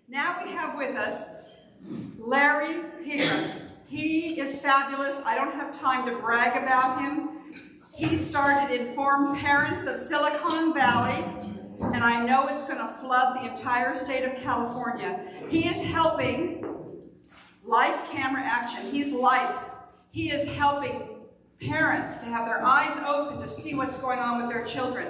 Now we have with us Larry Pegram. He is fabulous. I don't have time to brag about him. He started Informed Parents of Silicon Valley, and I know it's going to flood the entire state of California. He is helping Life Camera Action. He's Life. He is helping parents to have their eyes open to see what's going on with their children.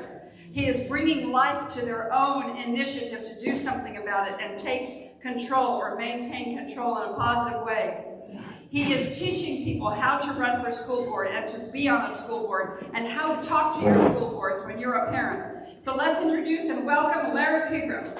He is bringing life to their own initiative to do something about it and take control or maintain control in a positive way. He is teaching people how to run for school board and to be on a school board and how to talk to your school boards when you're a parent. So let's introduce and welcome Larry Pegram.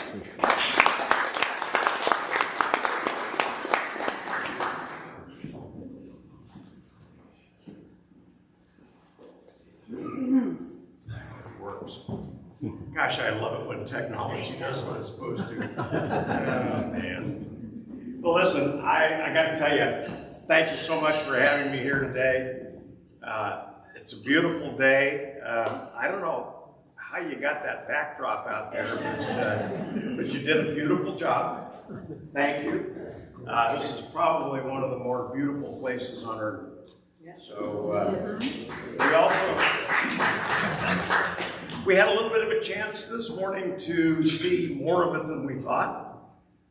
Gosh, I love it when technology does what it's supposed to. Oh, man. Well, listen, I got to tell you, thank you so much for having me here today. It's a beautiful day. I don't know how you got that backdrop out there, but you did a beautiful job. Thank you. This is probably one of the more beautiful places on earth. So we had a little bit of a chance this morning to see more of it than we thought.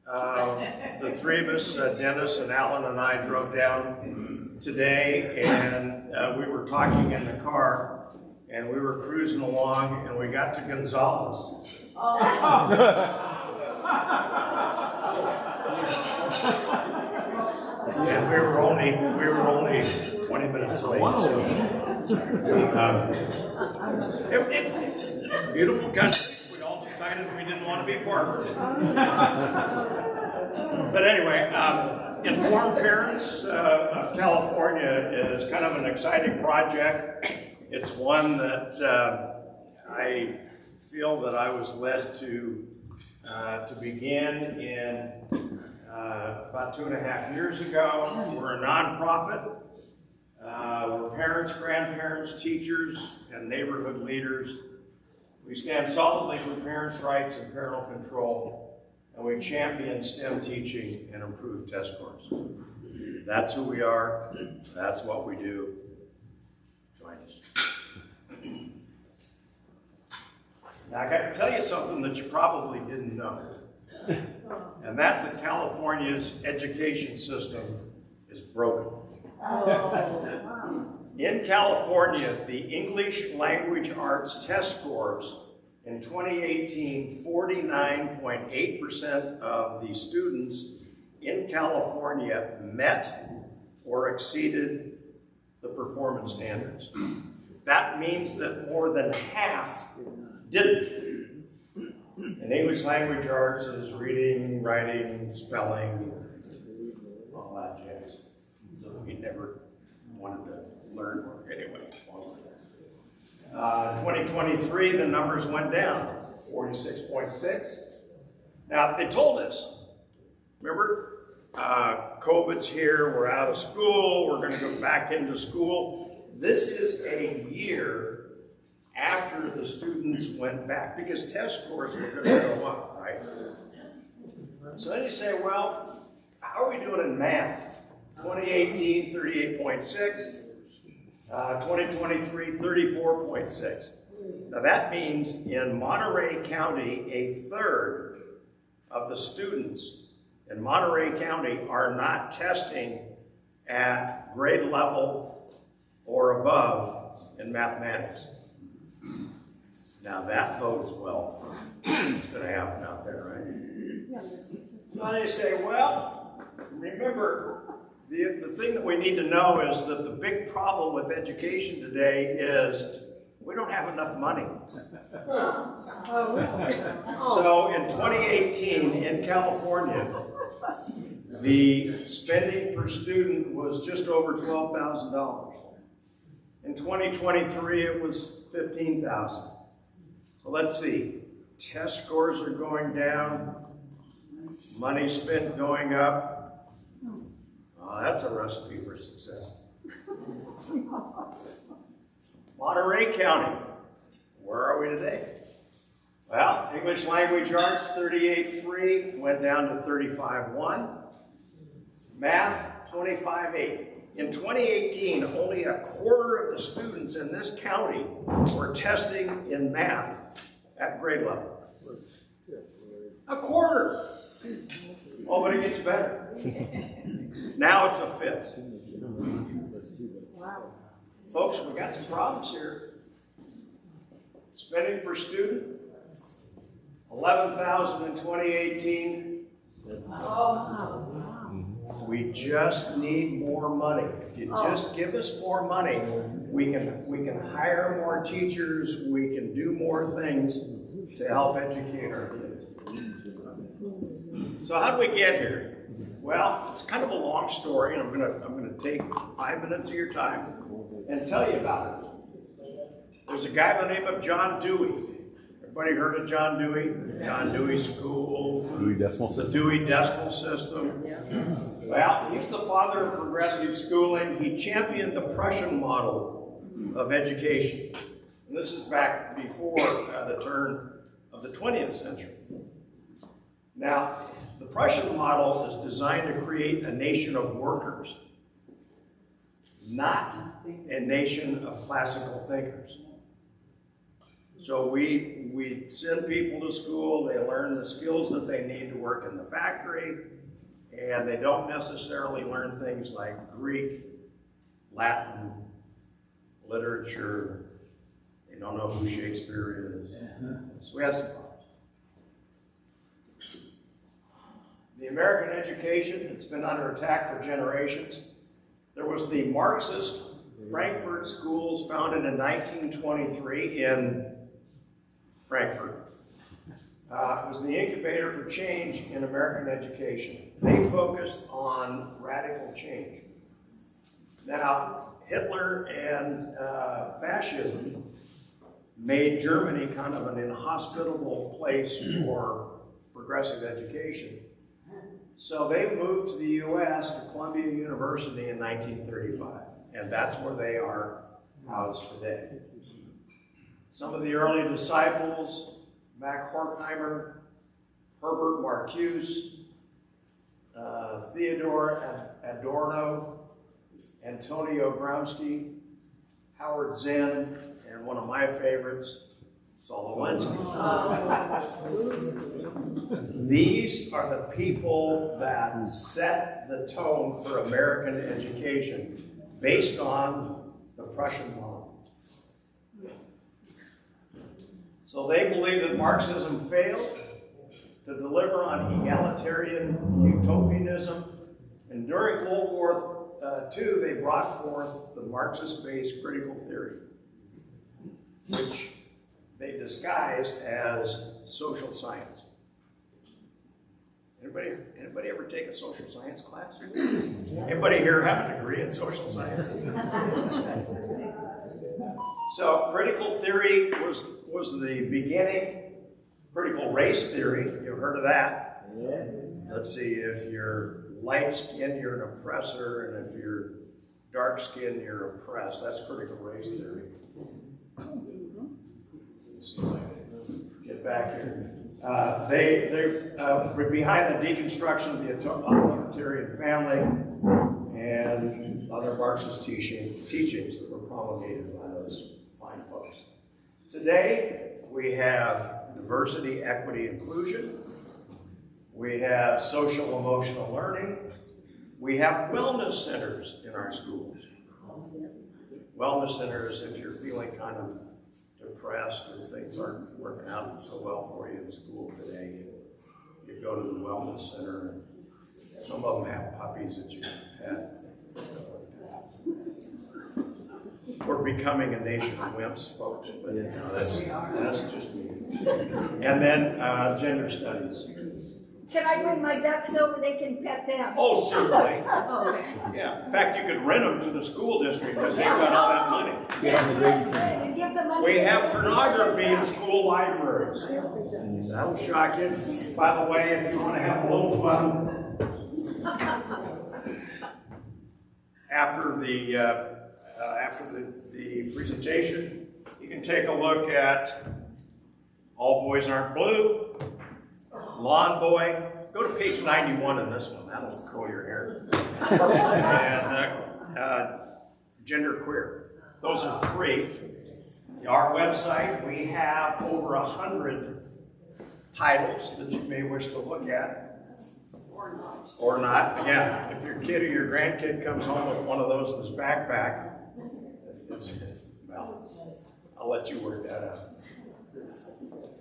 The three of us, Dennis and Alan and I, drove down today, and we were talking in the car, and we were cruising along, and we got to Gonzales. And we were only 20 minutes late. So. It's a beautiful country. We all decided we didn't want to be farmers. But anyway, Informed Parents of California is kind of an exciting project. It's one that I feel that I was led to begin in about 2.5 years ago. We're a nonprofit. We're parents, grandparents, teachers, and neighborhood leaders. We stand solidly for parents' rights and parental control, and we champion STEM teaching and improve test scores. That's who we are. That's what we do. Join us. Now, I got to tell you something that you probably didn't know, and that's that California's education system is broken. In California, the English language arts test scores in 2018, 49.8% of the students in California met or exceeded the performance standards. That means that more than half didn't. And English language arts is reading, writing, spelling, all that jazz. We never wanted to learn anyway. 2023, the numbers went down, 46.6. Now, they told us, remember, COVID's here, we're out of school, we're going to go back into school. This is a year after the students went back, because test scores were going to go up, right? So then you say, well, how are we doing in math? 2018, 38.6. 2023, 34.6. Now that means in Monterey County, a third of the students in Monterey County are not testing at grade level or above in mathematics. Now that bodes well for what's going to happen out there, right? So they say, well, remember, the thing that we need to know is that the big problem with education today is we don't have enough money. So in 2018 in California, the spending per student was just over $12,000. In 2023, it was $15,000. So let's see, test scores are going down, money spent going up. That's a recipe for success. Monterey County, where are we today? Well, English language arts, 38.3, went down to 35.1. Math, 25.8. In 2018, only a quarter of the students in this county were testing in math at grade level. A quarter. Oh, but it gets better. Now it's a fifth. Wow. Folks, we got some problems here. Spending per student, $11,000 in 2018. We just need more money. If you just give us more money, we can hire more teachers, we can do more things to help educate our kids. So how do we get here? Well, it's kind of a long story, and I'm gonna take 5 minutes of your time and tell you about it. There's a guy by the name of John Dewey. Everybody heard of John Dewey? John Dewey School. Dewey Decimal System. Dewey Decimal System. Well, he's the father of progressive schooling. He championed the Prussian model of education. And this is back before the turn of the 20th century. Now, the Prussian model is designed to create a nation of workers, not a nation of classical thinkers. So we send people to school, they learn the skills that they need to work in the factory, and they don't necessarily learn things like Greek, Latin, literature. They don't know who Shakespeare is. So we have some problems. The American education, it's been under attack for generations. There was the Marxist Frankfurt schools founded in 1923 in Frankfurt. It was the incubator for change in American education. They focused on radical change. Now, Hitler and fascism made Germany kind of an inhospitable place for progressive education. So they moved to the U.S. to Columbia University in 1935, and that's where they are housed today. Some of the early disciples, Max Horkheimer, Herbert Marcuse, Theodore Adorno, Antonio Gramsci, Howard Zinn, and one of my favorites, Saul Alinsky. These are the people that set the tone for American education based on the Prussian model. So they believe that Marxism failed to deliver on egalitarian utopianism, and during World War II, they brought forth the Marxist-based critical theory, which they disguised as social science. Anybody ever take a social science class? Anybody here have a degree in social sciences? So critical theory was the beginning. Critical race theory, you've heard of that? Yeah. Let's see, if you're light-skinned, you're an oppressor, and if you're dark-skinned, you're oppressed. That's critical race theory. Get back here. They're behind the deconstruction of the authoritarian family and other Marxist teachings that were promulgated by those fine folks. Today, we have diversity, equity, inclusion. We have social emotional learning. We have wellness centers in our schools. Wellness centers, if you're feeling kind of depressed or things aren't working out so well for you in school today, you go to the wellness center, and some of them have puppies that you can pet. We're becoming a nation of wimps, folks, but you know, that's just me. And then gender studies. Can I bring my ducks over? They can pet them. Oh, certainly. Okay. Yeah. In fact, you could rent them to the school district because they've got all that money. And give the money. We have pornography in school libraries. That'll shock you. By the way, if you want to have a little fun, after the presentation, you can take a look at All boys aren't blue. Lawn boy. Go to page 91 in this one. That'll curl your hair. And gender queer. Those are 3. Our website, we have over 100 titles that you may wish to look at. Or not. Again, if your kid or your grandkid comes home with one of those in his backpack, well, I'll let you work that out.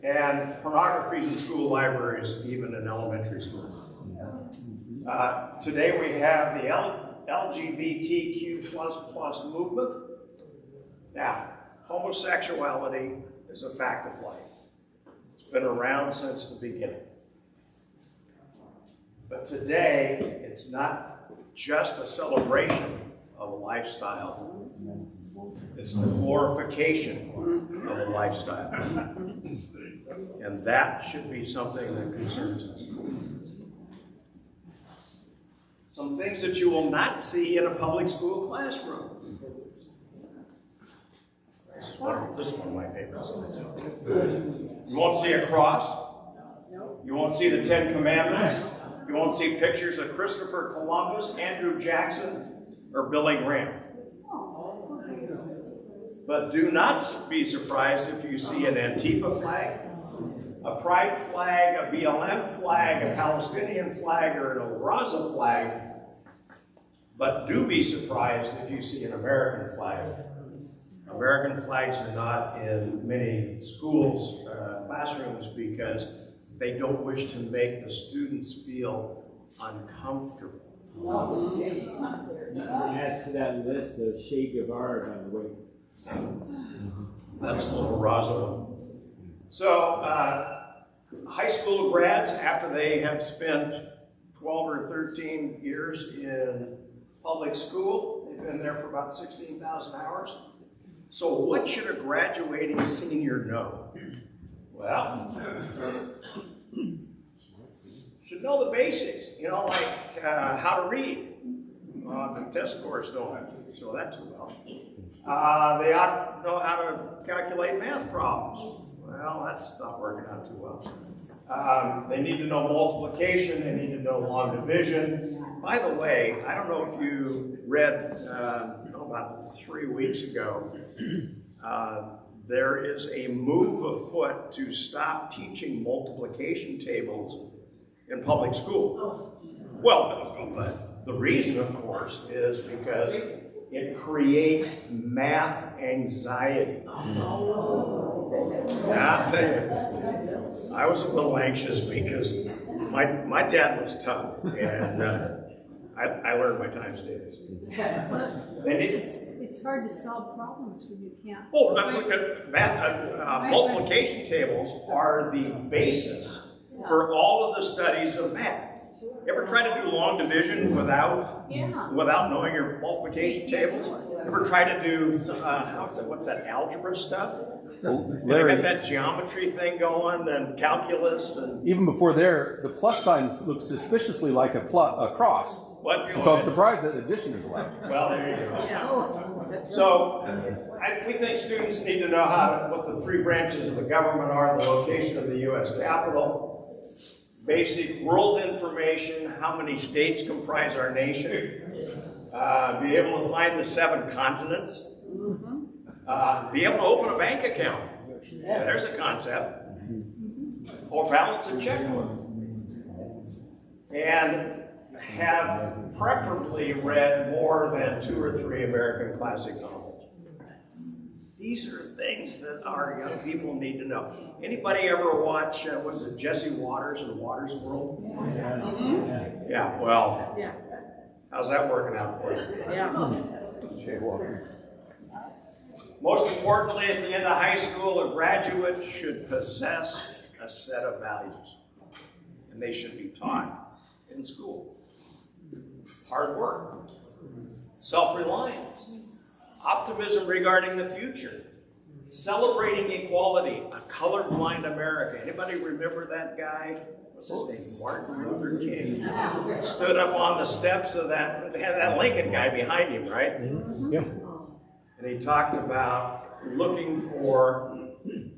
And pornography in school libraries, even in elementary schools. Today we have the LGBTQ++ movement. Now, homosexuality is a fact of life. It's been around since the beginning. But today, it's not just a celebration of a lifestyle. It's the glorification of a lifestyle. And that should be something that concerns us. Some things that you will not see in a public school classroom. This is one of my favorites. You won't see a cross. You won't see the 10 Commandments. You won't see pictures of Christopher Columbus, Andrew Jackson, or Billy Graham. But do not be surprised if you see an Antifa flag, a Pride flag, a BLM flag, a Palestinian flag, or an Al Raza flag. But do be surprised if you see an American flag. American flags are not in many schools, classrooms, because they don't wish to make the students feel uncomfortable. Add to that list the Che Guevara, by the way. That's a little Raza. So, high school grads, after they have spent 12 or 13 years in public school, they've been there for about 16,000 hours. So what should a graduating senior know? Well, should know the basics, you know, like how to read. The test scores don't show that too well. They ought to know how to calculate math problems. Well, that's not working out too well. They need to know multiplication, they need to know long division. By the way, I don't know if you read, about 3 weeks ago, there is a move afoot to stop teaching multiplication tables in public school. Well, but the reason, of course, is because it creates math anxiety. Now, I'll tell you, I was a little anxious because my dad was tough, and I learned my times tables. It's hard to solve problems when you can't. Oh, look at math. Multiplication tables are the basis for all of the studies of math. Ever try to do long division without knowing your multiplication tables? Ever try to do what's that algebra stuff? Larry, got that geometry thing going and calculus and even before there, the plus signs look suspiciously like a cross. What? So I'm surprised that addition is allowed. Well, there you go. So we think students need to know what the 3 branches of the government are: the location of the U.S. Capitol, basic world information, how many states comprise our nation, be able to find the 7 continents. Be able to open a bank account. Yeah, there's a concept. Or balance a checkbook. And have preferably read more than 2 or 3 American classic novels. These are things that our young people need to know. Anybody ever watch, was it Jesse Waters in Waters World? Yeah, well, how's that working out for you? Most importantly, at the end of high school, a graduate should possess a set of values. And they should be taught in school. Hard work, self-reliance, optimism regarding the future, celebrating equality, a colorblind America. Anybody remember that guy? What's his name? Martin Luther King. Stood up on the steps of they had that Lincoln guy behind him, right? Yeah. And he talked about looking for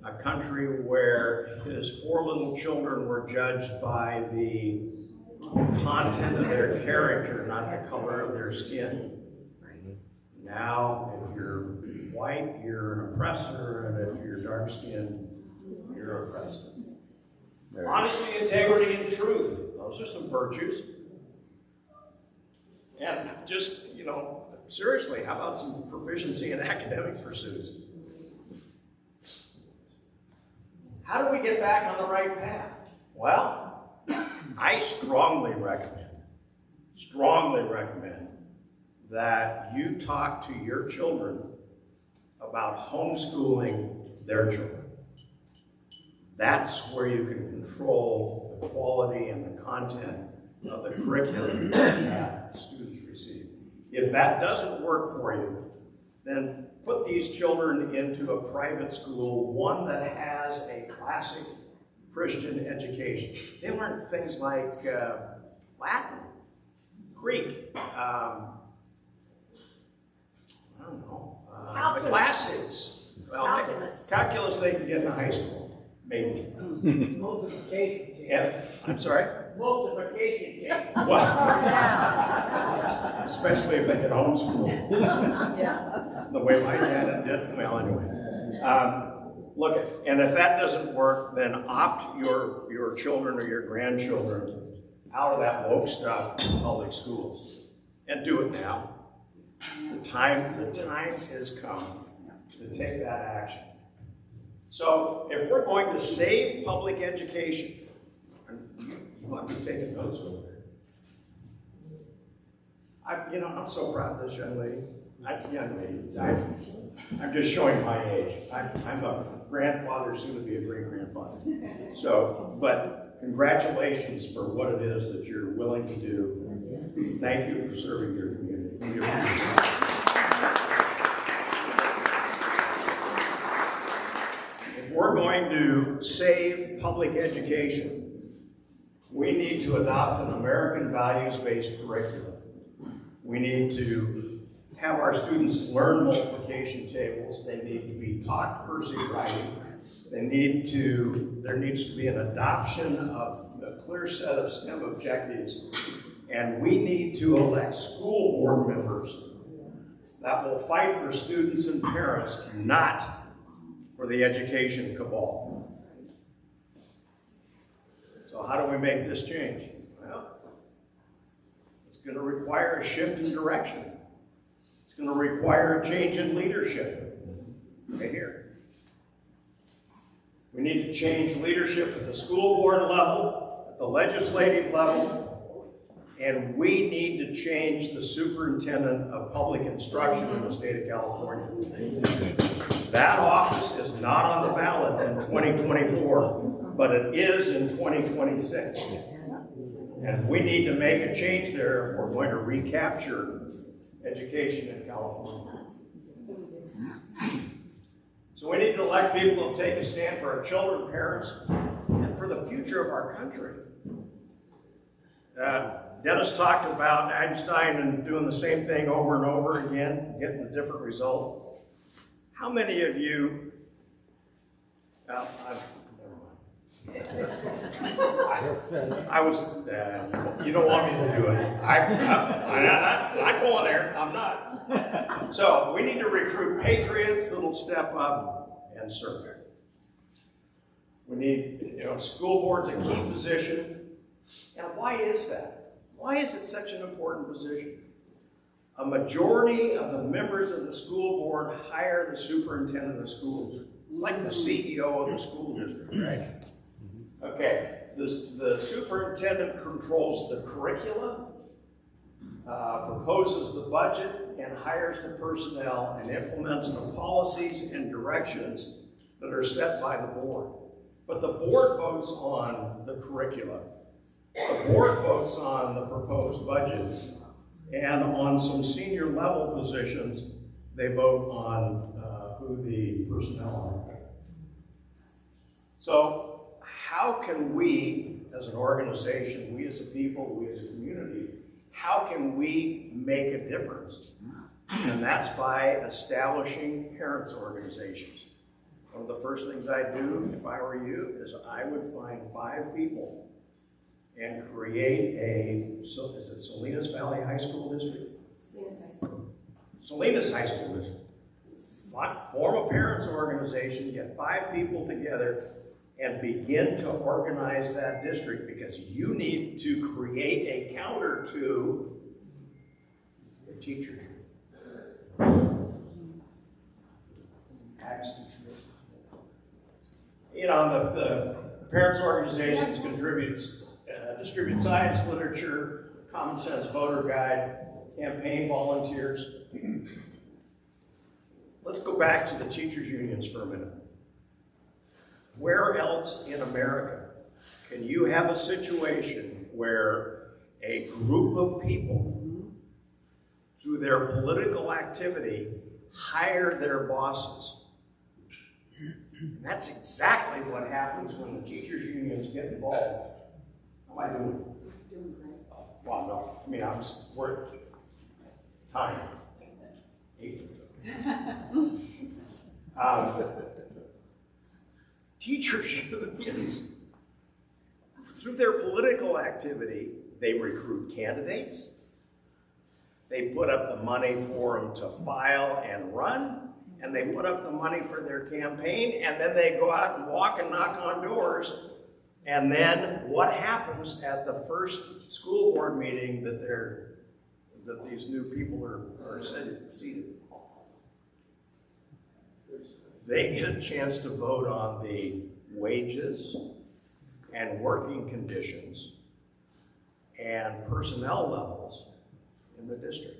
a country where his 4 little children were judged by the content of their character, not the color of their skin. Now, if you're white, you're an oppressor, and if you're dark-skinned, you're oppressed. Honesty, integrity, and truth. Those are some virtues. And just, you know, seriously, how about some proficiency in academic pursuits? How do we get back on the right path? Well, I strongly recommend that you talk to your children about homeschooling their children. That's where you can control the quality and the content of the curriculum that students receive. If that doesn't work for you, then put these children into a private school, one that has a classic Christian education. They learn things like Latin, Greek, the classics. Well, calculus they can get in high school, maybe. Multiplication table. Yeah, I'm sorry? Multiplication table. Well, especially if they get homeschooled. The way my dad did. Well, anyway. Look, and if that doesn't work, then opt your children or your grandchildren out of that woke stuff in public schools. And do it now. The time has come to take that action. So if we're going to save public education, you want to be taking notes over there. I'm so proud of this young lady. I'm just showing my age. I'm a grandfather, soon to be a great-grandfather. So, but congratulations for what it is that you're willing to do. Thank you for serving your community. If we're going to save public education, we need to adopt an American values-based curriculum. We need to have our students learn multiplication tables. They need to be taught cursive writing. There needs to be an adoption of a clear set of STEM objectives. And we need to elect school board members that will fight for students and parents, not for the education cabal. So how do we make this change? Well, it's going to require a shift in direction. It's going to require a change in leadership. Right here. We need to change leadership at the school board level, at the legislative level, and we need to change the superintendent of public instruction in the state of California. That office is not on the ballot in 2024, but it is in 2026. And we need to make a change there if we're going to recapture education in California. So we need to elect people who take a stand for our children, parents, and for the future of our country. Dennis talked about Einstein and doing the same thing over and over again, getting a different result. How many of you, never mind. I was, you don't want me to do it. I'm not going there, I'm not. So we need to recruit patriots that'll step up and serve. We need, school board's a key position. And why is that? Why is it such an important position? A majority of the members of the school board hire the superintendent of schools. It's like the CEO of the school district, right? Okay, the superintendent controls the curricula, proposes the budget, and hires the personnel and implements the policies and directions that are set by the board. But the board votes on the curricula. The board votes on the proposed budget, and on some senior level positions, they vote on who the personnel are. So how can we, as an organization, we as a people, we as a community, how can we make a difference? And that's by establishing parents' organizations. one of the first things I'd do if I were you is I would find 5 people and create is it Salinas Valley High School District? Salinas High School. Salinas High School District. Form a parents organization, get 5 people together, and begin to organize that district, because you need to create a counter to the teachers. You know, the parents organizations distribute science literature, common sense voter guide, campaign volunteers. Let's go back to the teachers' unions for a minute. Where else in America can you have a situation where a group of people, through their political activity, hire their bosses? And that's exactly what happens when the teachers' unions get involved. How am I doing? Doing great. Well, no. I mean, we're time. 8. Teachers unions, through their political activity, they recruit candidates. They put up the money for them to file and run, and they put up the money for their campaign, and then they go out and walk and knock on doors. And then what happens at the first school board meeting that these new people are seated? They get a chance to vote on the wages and working conditions and personnel levels in the district.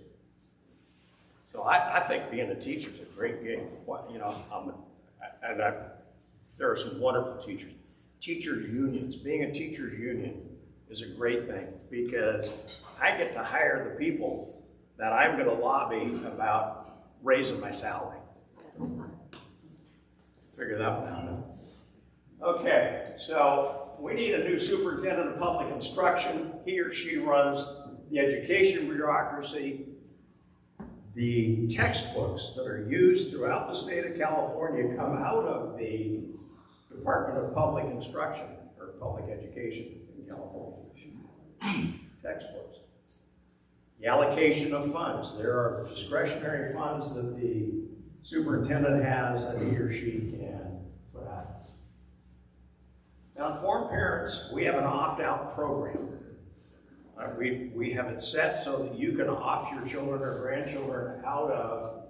So I think being a teacher is a great gig. You know, there are some wonderful teachers. Teachers unions, being a teachers union is a great thing, because I get to hire the people that I'm going to lobby about raising my salary. Figure that one out. Okay, so we need a new superintendent of public instruction. He or she runs the education bureaucracy. The textbooks that are used throughout the state of California come out of the Department of Public Instruction, or Public Education in California. Textbooks. The allocation of funds. There are discretionary funds that the superintendent has that he or she can put out. Now, informed parents, we have an opt-out program. We have it set so that you can opt your children or grandchildren out of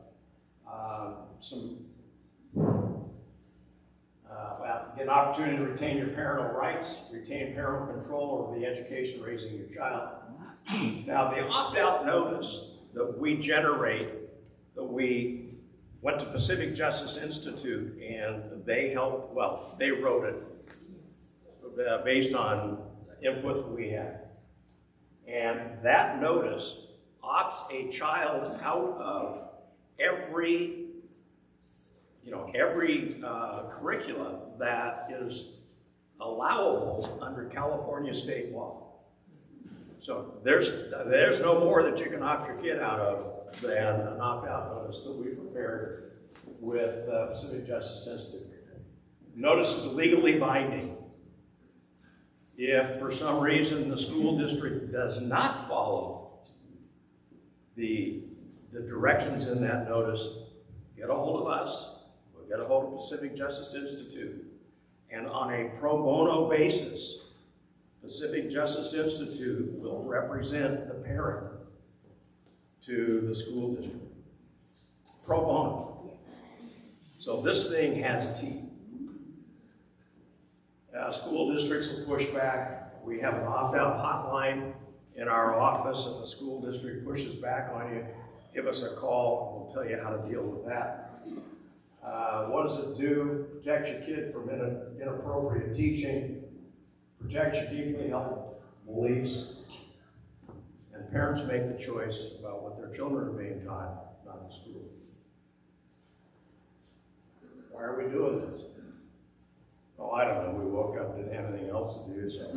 get an opportunity to retain your parental rights, retain parental control over the education raising your child. Now, the opt-out notice that we generate, that we went to Pacific Justice Institute, and they wrote it based on input that we had. And that notice opts a child out of every curriculum that is allowable under California state law. So there's no more that you can opt your kid out of than an opt-out notice that we prepared with Pacific Justice Institute. Notice is legally binding. If for some reason the school district does not follow the directions in that notice, get a hold of us. We'll get a hold of Pacific Justice Institute. And on a pro bono basis, Pacific Justice Institute will represent the parent to the school district. Pro bono. So this thing has teeth. School districts will push back. We have an opt-out hotline in our office. If a school district pushes back on you, give us a call. We'll tell you how to deal with that. What does it do? Protects your kid from inappropriate teaching, protects your deeply held beliefs, and parents make the choice about what their children are being taught, not the school. Why are we doing this? Oh, I don't know. We woke up, didn't have anything else to do, so.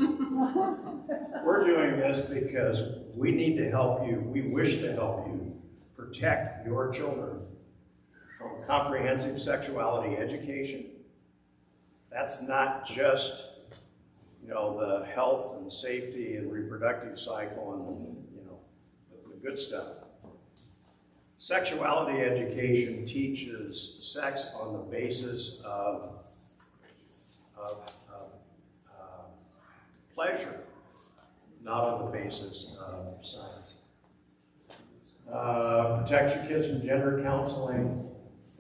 We're doing this because we need to help you. We wish to help you protect your children from comprehensive sexuality education that's not just, you know, the health and safety and reproductive cycle and, you know, the good stuff. Sexuality education teaches sex on the basis of pleasure, not on the basis of science. Protect your kids from gender counseling,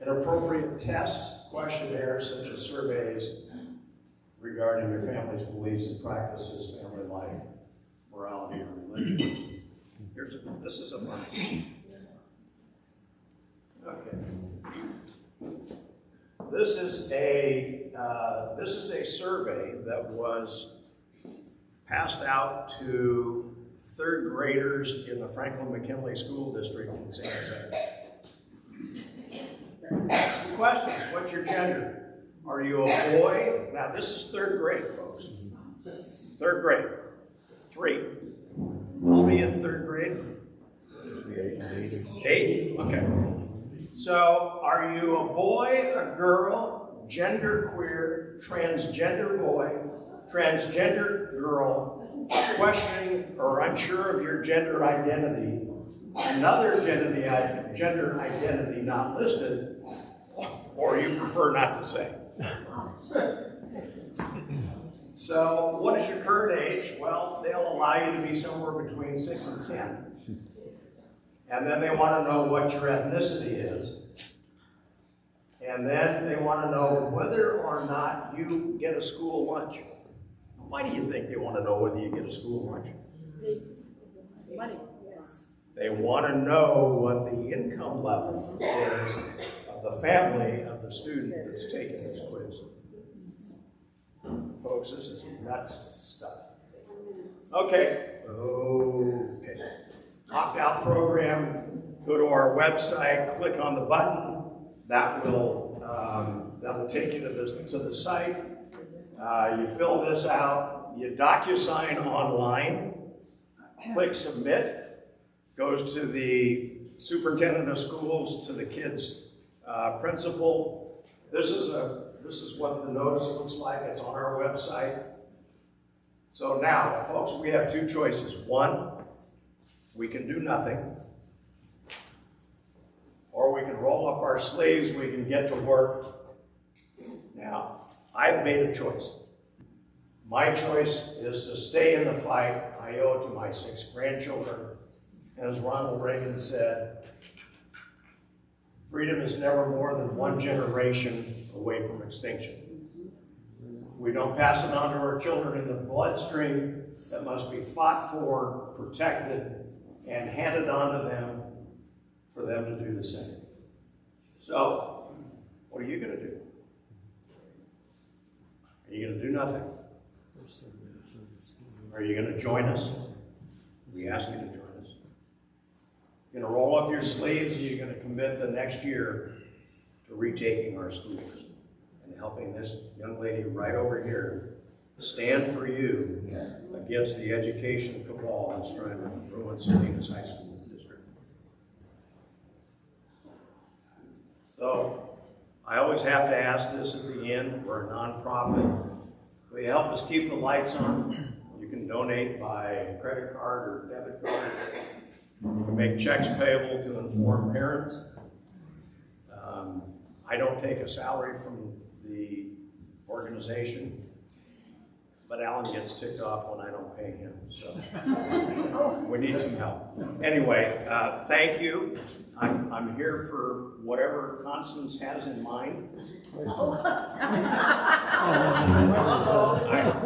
inappropriate tests, questionnaires such as surveys regarding your family's beliefs and practices, family life, morality, and religion. This is a fun one. Okay. This is a survey that was passed out to third graders in the Franklin McKinley School District in San Jose. Ask the questions. What's your gender? Are you a boy? Now this is third grade, folks. Third grade. 3. I'll be in third grade. 8? Okay. So, are you a boy, a girl, gender queer, transgender boy, transgender girl, questioning or unsure of your gender identity, another gender identity not listed, or you prefer not to say? So, what is your current age? Well, they'll allow you to be somewhere between 6 and 10. And then they want to know what your ethnicity is. And then they want to know whether or not you get a school lunch. Why do you think they want to know whether you get a school lunch? Money. They want to know what the income level is of the family of the student that's taking this quiz. Folks, this is nuts stuff. Okay. Opt-out program, go to our website, click on the button. That will take you to the site. You fill this out, you DocuSign online, click submit, goes to the superintendent of schools, to the kid's principal. This is what the notice looks like. It's on our website. So now, folks, we have 2 choices. 1, we can do nothing, or we can roll up our sleeves, we can get to work. Now, I've made a choice. My choice is to stay in the fight. I owe it to my 6 grandchildren. And as Ronald Reagan said, freedom is never more than 1 generation away from extinction. We don't pass it on to our children in the bloodstream. That must be fought for, protected, and handed on to them for them to do the same. So, what are you going to do? Are you going to do nothing? Are you going to join us? We ask you to join us. You're going to roll up your sleeves, and you're going to commit the next year to retaking our schools and helping this young lady right over here stand for you against the education cabal that's trying to ruin Salinas High School District. So, I always have to ask this at the end. We're a nonprofit. Will you help us keep the lights on? You can donate by credit card or debit card. You can make checks payable to informed parents. I don't take a salary from the organization, but Alan gets ticked off when I don't pay him, so we need some help. Anyway, thank you. I'm here for whatever Constance has in mind.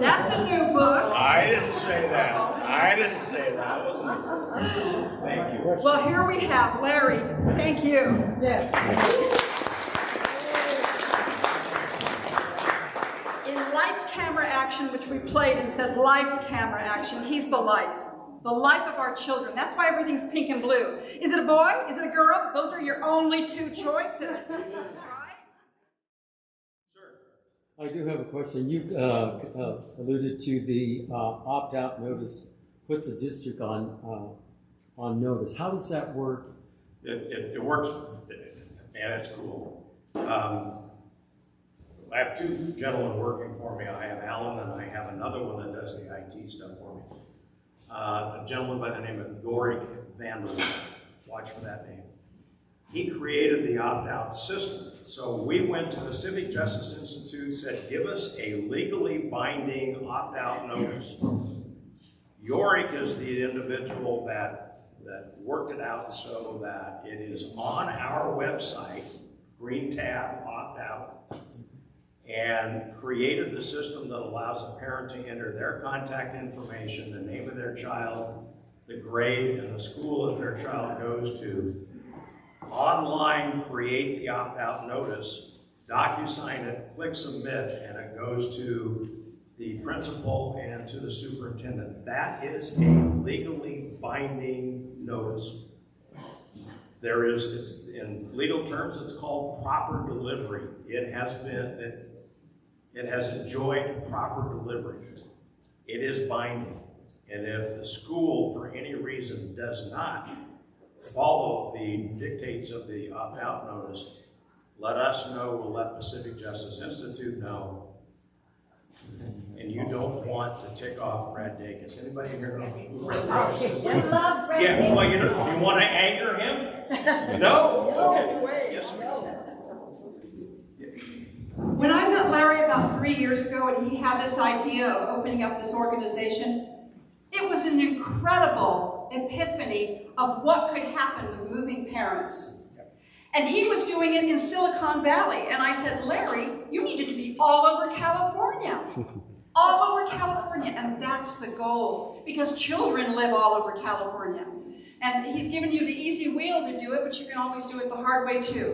That's a new book. I didn't say that. I didn't say that. Wasn't me. Thank you. Well, here we have Larry. Thank you. Yes. In Lights, Camera, Action, which we played and said life, camera, action, he's the life of our children. That's why everything's pink and blue. Is it a boy? Is it a girl? Those are your only 2 choices. Right? Sir. I do have a question. You alluded to the opt-out notice puts the district on notice. How does that work? It works, and it's cool. I have two gentlemen working for me. I have Alan and I have another one that does the IT stuff for me. A gentleman by the name of Yorick Vanderbilt. Watch for that name. He created the opt-out system. So we went to the Civic Justice Institute, said, give us a legally binding opt-out notice. Yorick is the individual that worked it out so that it is on our website, green tab, opt-out, and created the system that allows a parent to enter their contact information, the name of their child, the grade, and the school that their child goes to. Online, create the opt-out notice, DocuSign it, click submit, and it goes to the principal and to the superintendent. That is a legally binding notice. There is, in legal terms, it's called proper delivery. It has enjoyed proper delivery. It is binding. And if the school, for any reason, does not follow the dictates of the opt-out notice, let us know. We'll let Pacific Justice Institute know. And you don't want to tick off Brad Dacus. Anybody here know who Brad Dacus is? We love Brad Yeah, Davis. well, you want to anger him? No? Okay. Yes, ma'am. When I met Larry about 3 years ago and he had this idea of opening up this organization, it was an incredible epiphany of what could happen with moving parents. And he was doing it in Silicon Valley. And I said, Larry, you needed to be all over California. All over California. And that's the goal, because children live all over California. And he's given you the easy wheel to do it, but you can always do it the hard way too.